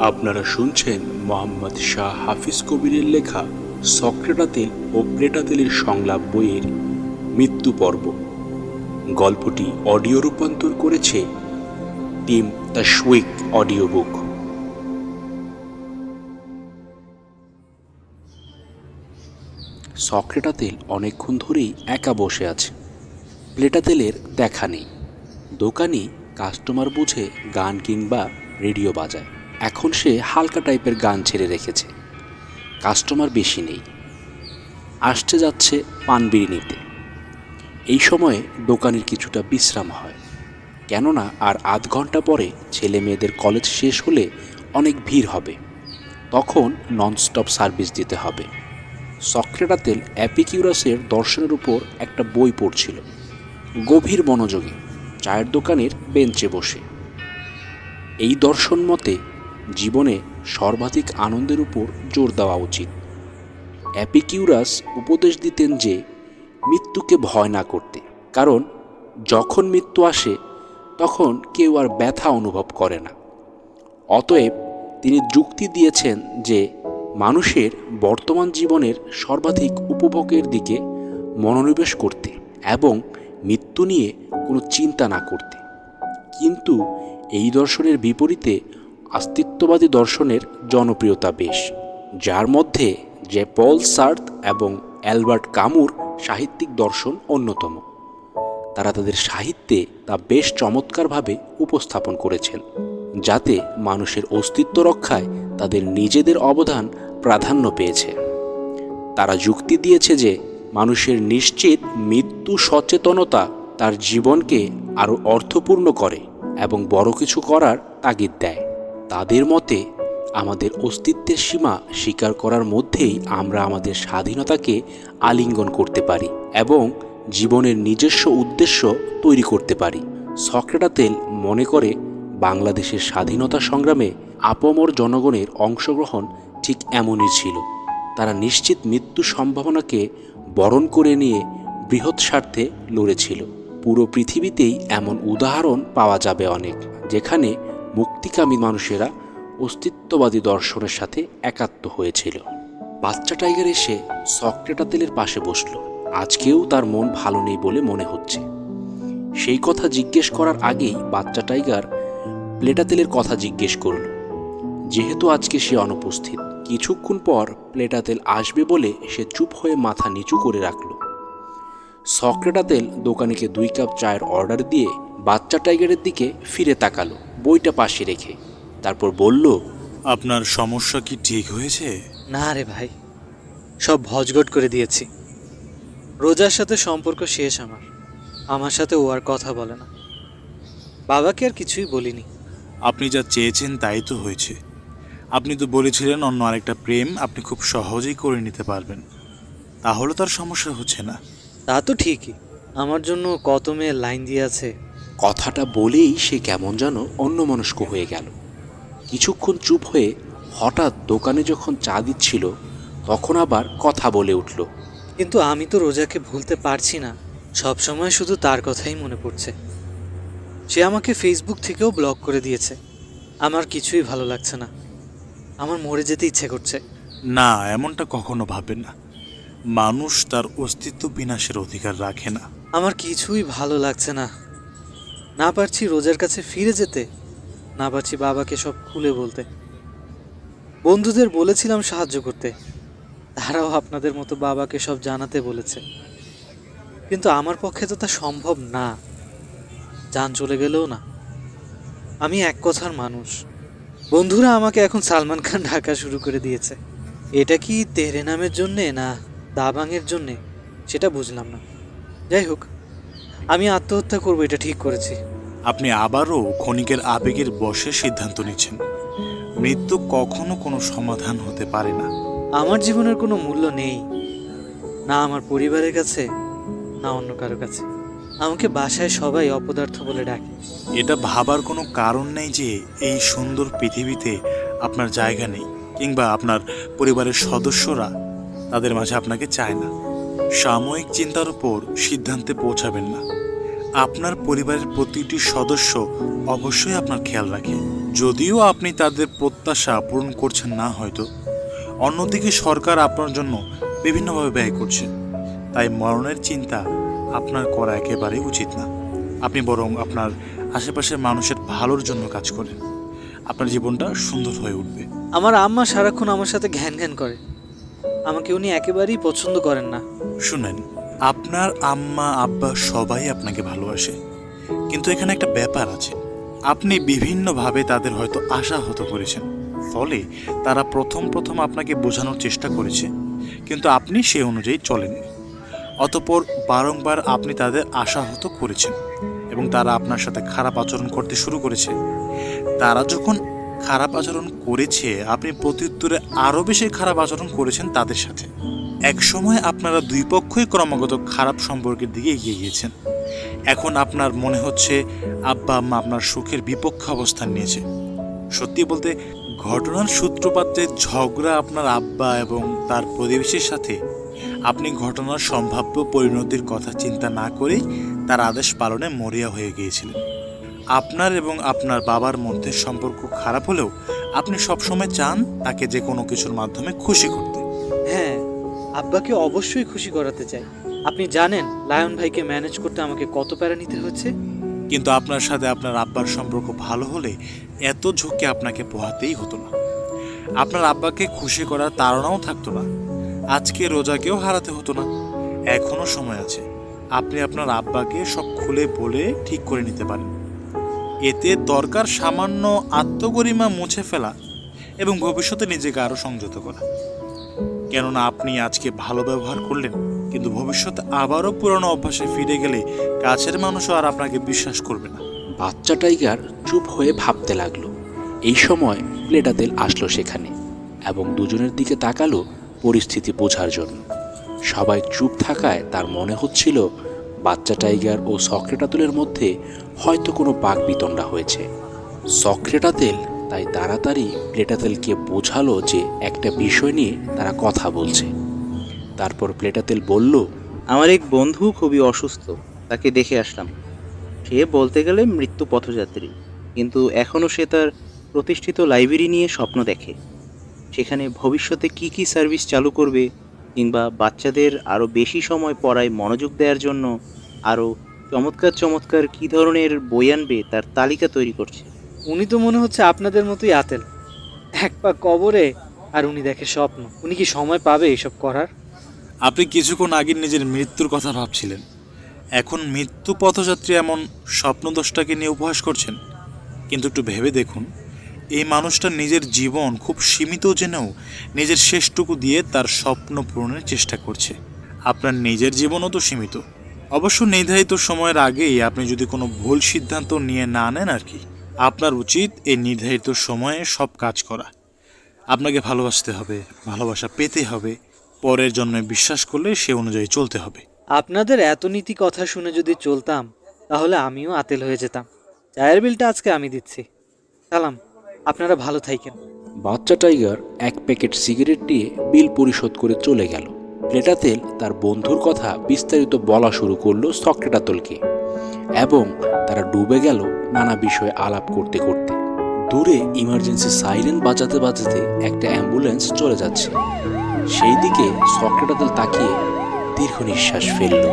আপনারা শুনছেন মোহাম্মদ শাহ হাফিজ কবিরের লেখা সক্রেটাতেল ও প্লেটাতেলের সংলাপ বইয়ের মৃত্যু পর্ব। গল্পটি অডিও রূপান্তর করেছে টিম তাশউইক অডিও বুক। সক্রেটাতেল অনেকক্ষণ ধরেই একা বসে আছে। প্লেটাতেলের দেখা নেই। দোকানি কাস্টমার বুঝে গান কিংবা রেডিও বাজায়। এখন সে হালকা টাইপের গান ছেড়ে রেখেছে। কাস্টমার বেশি নেই, আসছে যাচ্ছে পান বিড়ি নিতে। এই সময়ে দোকানের কিছুটা বিশ্রাম হয়, কেননা আর আধ ঘন্টা পরে ছেলে মেয়েদের কলেজ শেষ হলে অনেক ভিড় হবে, তখন ননস্টপ সার্ভিস দিতে হবে। সক্রেটাতেল অ্যাপিকিউরাসের দর্শনের উপর একটা বই পড়ছিল গভীর মনোযোগে, চায়ের দোকানের বেঞ্চে বসে। এই দর্শন মতে জীবনে সর্বাধিক আনন্দের উপর জোর দেওয়া উচিত। অ্যাপিকিউরাস উপদেশ দিতেন যে মৃত্যুকে ভয় না করতে, কারণ যখন মৃত্যু আসে তখন কেউ আর ব্যথা অনুভব করে না। অতএব তিনি যুক্তি দিয়েছেন যে মানুষের বর্তমান জীবনের সর্বাধিক উপভোগের দিকে মনোনিবেশ করতে এবং মৃত্যু নিয়ে কোনো চিন্তা না করতে। কিন্তু এই দর্শনের বিপরীতে অস্তিত্ববাদী দর্শনের জনপ্রিয়তা বেশ, যার মধ্যে যে পল সার্ত্র এবং অ্যালবার্ট কামুর সাহিত্যিক দর্শন অন্যতম। তারা তাদের সাহিত্যে তা বেশ চমৎকারভাবে উপস্থাপন করেছেন, যাতে মানুষের অস্তিত্ব রক্ষায় তাদের নিজেদের অবদান প্রাধান্য পেয়েছে। তারা যুক্তি দিয়েছে যে মানুষের নিশ্চিত মৃত্যু সচেতনতা তার জীবনকে আরও অর্থপূর্ণ করে এবং বড় কিছু করার তাগিদ দেয়। তাদের মতে আমাদের অস্তিত্বের সীমা স্বীকার করার মধ্যেই আমরা আমাদের স্বাধীনতাকে আলিঙ্গন করতে পারি এবং জীবনের নিজস্ব উদ্দেশ্য তৈরি করতে পারি। সক্রেটাতেল মনে করে বাংলাদেশের স্বাধীনতা সংগ্রামে আপামর জনগণের অংশগ্রহণ ঠিক এমনই ছিল। তারা নিশ্চিত মৃত্যু সম্ভাবনাকে বরণ করে নিয়ে বৃহৎ স্বার্থে লড়েছিল। পুরো পৃথিবীতেই এমন উদাহরণ পাওয়া যাবে অনেক, যেখানে মুক্তিকামী মানুষেরা অস্তিত্ববাদী দর্শনের সাথে একাত্ম হয়েছিল। বাচ্চা টাইগার এসে সক্রেটাতেলের পাশে বসল। আজকেও তার মন ভালো নেই বলে মনে হচ্ছে। সেই কথা জিজ্ঞেস করার আগেই বাচ্চা টাইগার প্লেটাতেলের কথা জিজ্ঞেস করল, যেহেতু আজকে সে অনুপস্থিত। কিছুক্ষণ পর প্লেটাতেল আসবে বলে সে চুপ হয়ে মাথা নিচু করে রাখল। সক্রেটাতেল দোকানিকে 2 কাপ চায়ের অর্ডার দিয়ে বাচ্চা টাইগারের দিকে ফিরে তাকালো, বইটা পাশে রেখে। তারপর বলল, আপনার সমস্যা কি ঠিক হয়েছে? না রে ভাই, সব ভজগট করে দিয়েছি। রোজার সাথে সম্পর্ক শেষ আমার সাথে ও আর কথা বলে না। বাবাকে আর কিছুই বলিনি। আপনি যা চেয়েছেন তাই তো হয়েছে। আপনি তো বলেছিলেন অন্য আরেকটা প্রেম আপনি খুব সহজেই করে নিতে পারবেন, তাহলে তার সমস্যা হচ্ছে না। তা তো ঠিকই, আমার জন্য কত মেয়ে লাইন দিয়ে আছে। কথাটা বলেই সে কেমন যেন অন্যমনস্ক হয়ে গেল। কিছুক্ষণ চুপ হয়ে হঠাৎ দোকানে যখন চা দিচ্ছিল তখন আবার কথা বলে উঠল, কিন্তু আমি তো রোজাকে ভুলতে পারছি না। সব সময় শুধু তার কথাই মনে পড়ছে। সে আমাকে ফেসবুক থেকেও ব্লক করে দিয়েছে। আমার কিছুই ভালো লাগছে না। আমার মরে যেতে ইচ্ছে করছে। না, এমনটা কখনো ভাবেন না। মানুষ তার অস্তিত্ব বিনাশের অধিকার রাখে না। আমার কিছুই ভালো লাগছে না। না পারছি রোজার কাছে ফিরে যেতে, না পারছি বাবাকে সব খুলে বলতে। বন্ধুদের বলেছিলাম সাহায্য করতে, তারাও আপনাদের মতো বাবাকে সব জানাতে বলেছে। কিন্তু আমার পক্ষে তো তা সম্ভব না। জান চলে গেলেও না। আমি এক কথার মানুষ। বন্ধুরা আমাকে এখন সালমান খান ঢাকা শুরু করে দিয়েছে। এটা কি তেরে নামের জন্যে না দাবাংয়ের জন্যে সেটা বুঝলাম না। যাই হোক, আমি আত্মহত্যা করবো এটা ঠিক করেছি। আপনি আবারও ক্ষণিকের আবেগের বশে সিদ্ধান্ত নিচ্ছেন। মৃত্যু কখনো কোনো সমাধান হতে পারে না। আমার জীবনের কোনো মূল্য নেই, না আমার পরিবারের কাছে, না অন্য কারো কাছে। আমাকে বাসায় সবাই অপদার্থ বলে ডাকে। এটা ভাবার কোনো কারণ নেই যে এই সুন্দর পৃথিবীতে আপনার জায়গা নেই, কিংবা আপনার পরিবারের সদস্যরা তাদের মাঝে আপনাকে চায় না। সাময়িক চিন্তার উপর সিদ্ধান্তে পৌঁছাবেন না। আপনার পরিবারের প্রতিটি সদস্য অবশ্যই আপনার খেয়াল রাখে। যদিও আপনি তাদের প্রত্যাশা পূরণ করছেন না হয়তো, অন্যদিকে সরকার আপনার জন্য বিভিন্নভাবে ব্যয় করছে। তাই মরণের চিন্তা আপনার করা একেবারেই উচিত না। আপনি বরং আপনার আশেপাশের মানুষের ভালোর জন্য কাজ করেন। আপনার জীবনটা সুন্দর হয়ে উঠবে। আমার আম্মা সারাক্ষণ আমার সাথে ঘ্যান ঘ্যান করে। আমাকে উনি একেবারেই পছন্দ করেন না। শুনেন, আপনার আম্মা আব্বা সবাই আপনাকে ভালোবাসে, কিন্তু এখানে একটা ব্যাপার আছে। আপনি বিভিন্নভাবে তাদের হয়তো আশাহত করেছেন, ফলে তারা প্রথম প্রথম আপনাকে বোঝানোর চেষ্টা করেছে, কিন্তু আপনি সে অনুযায়ী চলেননি। অতঃপর বারংবার আপনি তাদের আশাহত করেছেন এবং তারা আপনার সাথে খারাপ আচরণ করতে শুরু করেছে। তারা যখন খারাপ আচরণ করেছে, আপনি প্রত্যুত্তরে আরও বেশি খারাপ আচরণ করেছেন তাদের সাথে। এক সময় আপনারা দুই পক্ষই ক্রমাগত খারাপ সম্পর্কের দিকে এগিয়ে গিয়েছেন। এখন আপনার মনে হচ্ছে আব্বা আম্মা আপনার সুখের বিপক্ষে অবস্থান নিয়েছে। সত্যি বলতে, ঘটনার সূত্রপাত যে ঝগড়া আপনার আব্বা এবং তার প্রতিবেশীর সাথে, আপনি ঘটনার সম্ভাব্য পরিণতির কথা চিন্তা না করেই তার আদেশ পালনে মরিয়া হয়ে গিয়েছিলেন। আপনার এবং আপনার বাবার মধ্যে সম্পর্ক খারাপ হলেও আপনি সবসময় চান তাকে যে কোনো কিছুর মাধ্যমে খুশি করতে। হ্যাঁ, আব্বাকে অবশ্যই খুশি করাতে চাই। আপনি জানেন লায়ন ভাইকে ম্যানেজ করতে আমাকে কত প্যারা নিতে হচ্ছে। কিন্তু আপনার সাথে আপনার আব্বার সম্পর্ক ভালো হলে এত ঝুঁকি আপনাকে পোহাতেই হতো না। আপনার আব্বাকে খুশি করার তাড়নাও থাকতো না। আজকে রোজাকেও হারাতে হতো না। এখনো সময় আছে। আপনি আপনার আব্বাকে সব খুলে বলে ঠিক করে নিতে পারেন। এতে দরকার সামান্য আত্মগরিমা মুছে ফেলা এবং ভবিষ্যতে নিজেকে আরও সংযত করা। কেননা আপনি আজকে ভালো ব্যবহার করলেন, কিন্তু ভবিষ্যতে আবারও পুরনো অভ্যাসে ফিরে গেলে কাছের মানুষও আর আপনাকে বিশ্বাস করবে না। বাচ্চা টাইগার চুপ হয়ে ভাবতে লাগলো। এই সময় প্লেটাতেল আসলো সেখানে এবং দুজনের দিকে তাকালো পরিস্থিতি বোঝার জন্য। সবাই চুপ থাকায় তার মনে হচ্ছিল বাচ্চা টাইগার ও সক্রেটাতেলের মধ্যে হয়তো কোনো বাকবিতণ্ডা হয়েছে। সক্রেটাতেল তাই তাড়াতাড়ি প্লেটাতেলকে বোঝালো যে একটা বিষয় নিয়ে তারা কথা বলছে। তারপর প্লেটাতেল বলল, আমার এক বন্ধু খুবই অসুস্থ, তাকে দেখে আসলাম। সে বলতে গেলে মৃত্যু পথযাত্রী, কিন্তু এখনও সে তার প্রতিষ্ঠিত লাইব্রেরি নিয়ে স্বপ্ন দেখে। সেখানে ভবিষ্যতে কি কি সার্ভিস চালু করবে, কিংবা বাচ্চাদের আরও বেশি সময় পড়ায় মনোযোগ দেওয়ার জন্য আরও চমৎকার চমৎকার কী ধরনের বই আনবে তার তালিকা তৈরি করছে। উনি তো মনে হচ্ছে আপনাদের মতোই আতেল। এক পা কবরে আর উনি দেখে স্বপ্ন। উনি কি সময় পাবে এসব করার? আপনি কিছুক্ষণ আগে নিজের মৃত্যুর কথা ভাবছিলেন, এখন মৃত্যু পথযাত্রী এমন স্বপ্নদোষটাকে নিয়ে উপহাস করছেন। কিন্তু একটু ভেবে দেখুন, এই মানুষটা নিজের জীবন খুব সীমিত জেনেও নিজের শেষটুকু দিয়ে তার স্বপ্ন পূরণের চেষ্টা করছে। আপনার নিজের জীবনও তো সীমিত। অবশ্য নির্ধারিত সময়ের আগেই আপনি যদি কোনো ভুল সিদ্ধান্ত নিয়ে না নেন আর কি। আপনার উচিত এই নির্ধারিত সময়ে সব কাজ করা। আপনাকে ভালোবাসতে হবে, ভালোবাসা পেতে হবে, পরের জন্মে বিশ্বাস করলে সে অনুযায়ী চলতে হবে। আপনাদের এত নীতি কথা শুনে যদি চলতাম, তাহলে আমিও আতেল হয়ে যেতাম। চায়ের বিলটা আজকে আমি দিচ্ছি। সালাম, আপনারা ভালো থাকেন। বাচ্চা টাইগার এক প্যাকেট সিগারেট দিয়ে বিল পরিশোধ করে চলে গেল। প্লেটাতেল তার বন্ধুর কথা বিস্তারিত বলা শুরু করলো সক্রেটাতেলকে এবং তারা ডুবে গেল নানা বিষয়ে আলাপ করতে করতে। দূরে ইমার্জেন্সি সাইরেন বাজাতে বাজাতে একটা অ্যাম্বুলেন্স চলে যাচ্ছে। সেই দিকে সক্রেটাতেল তাকিয়ে দীর্ঘ নিঃশ্বাস ফেলল।